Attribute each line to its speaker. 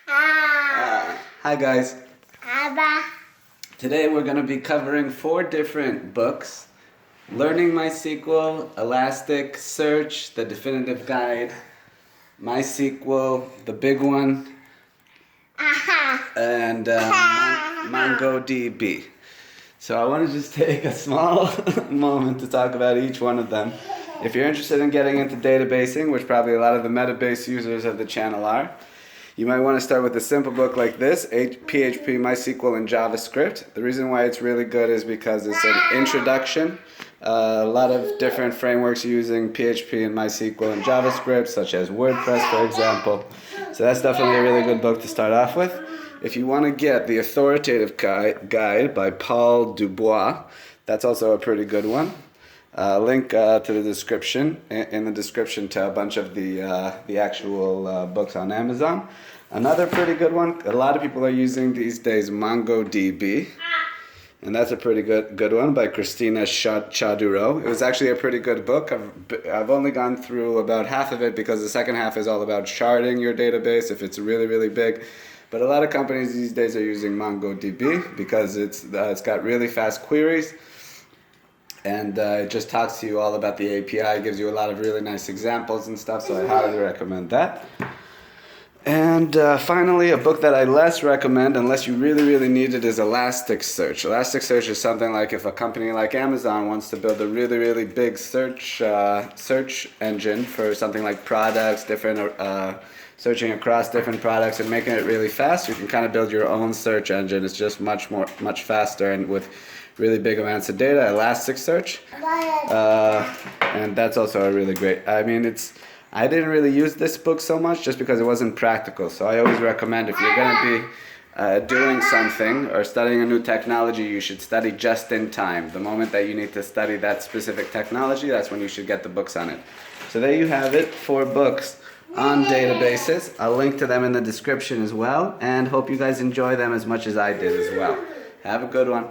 Speaker 1: Hi guys. Today we're going to be covering 4 different books. Learning MySQL, Elasticsearch, the definitive guide, MySQL, the big one, and MongoDB. So I want to just take a small moment to talk about each one of them. If you're interested in getting into databasing, which probably a lot of the Metabase users of the channel are, you might want to start with a simple book like this, PHP, MySQL, and JavaScript. The reason why it's really good is because it's an introduction. A lot of different frameworks using PHP and MySQL and JavaScript, such as WordPress, for example. So that's definitely a really good book to start off with. If you want to get the authoritative guide by Paul Dubois, that's also a pretty good one. Link to the description, in the description to a bunch of the actual books on Amazon. Another pretty good one, a lot of people are using these days MongoDB. And that's a pretty good one by Kristina Chodorow. It was actually a pretty good book. I've only gone through about half of it because the second half is all about sharding your database if it's really, really big. But a lot of companies these days are using MongoDB because it's got really fast queries. And it just talks to you all about the API, gives you a lot of really nice examples and stuff, so I highly recommend that. And finally, a book that I less recommend, unless you really, really need it, is Elasticsearch. Elasticsearch is something like if a company like Amazon wants to build a really, really big search engine for something like products, searching across different products and making it really fast, you can kind of build your own search engine. It's just much faster and with really big amounts of data, Elasticsearch. And that's also a really great, I didn't really use this book so much just because it wasn't practical. So I always recommend if you're going to be doing something or studying a new technology, you should study just in time. The moment that you need to study that specific technology, that's when you should get the books on it. So there you have it, 4 books on databases. I'll link to them in the description as well, and hope you guys enjoy them as much as I did as well. Have a good one.